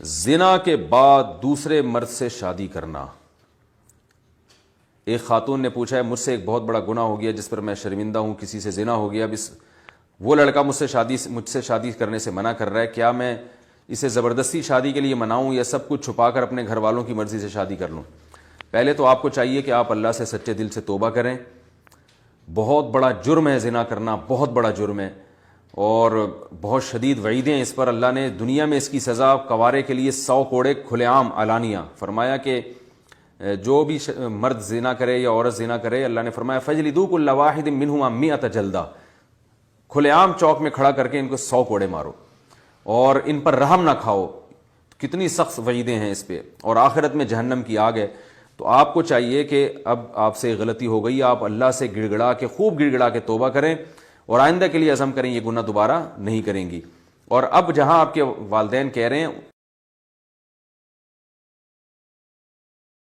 زنا کے بعد دوسرے مرد سے شادی کرنا. ایک خاتون نے پوچھا ہے مجھ سے ایک بہت بڑا گناہ ہو گیا جس پر میں شرمندہ ہوں, کسی سے زنا ہو گیا, اب وہ لڑکا مجھ سے شادی کرنے سے منع کر رہا ہے, کیا میں اسے زبردستی شادی کے لیے مناؤں یا سب کچھ چھپا کر اپنے گھر والوں کی مرضی سے شادی کر لوں؟ پہلے تو آپ کو چاہیے کہ آپ اللہ سے سچے دل سے توبہ کریں. بہت بڑا جرم ہے زنا کرنا, بہت بڑا جرم ہے, اور بہت شدید وعیدیں ہیں اس پر. اللہ نے دنیا میں اس کی سزا کوارے کے لیے 100 کوڑے کھلے عام علانیہ فرمایا کہ جو بھی مرد زنا کرے یا عورت زنا کرے, اللہ نے فرمایا فجلدوا کل واحد منہما 100 جلدہ, کھلے عام چوک میں کھڑا کر کے ان کو 100 کوڑے مارو اور ان پر رحم نہ کھاؤ. کتنی سخت وعیدیں ہیں اس پہ, اور آخرت میں جہنم کی آگ ہے. تو آپ کو چاہیے کہ اب آپ سے غلطی ہو گئی, آپ اللہ سے گڑ گڑا کے خوب گڑ گڑا کے توبہ کریں اور آئندہ کے لیے عزم کریں یہ گناہ دوبارہ نہیں کریں گی. اور اب جہاں آپ کے والدین کہہ رہے ہیں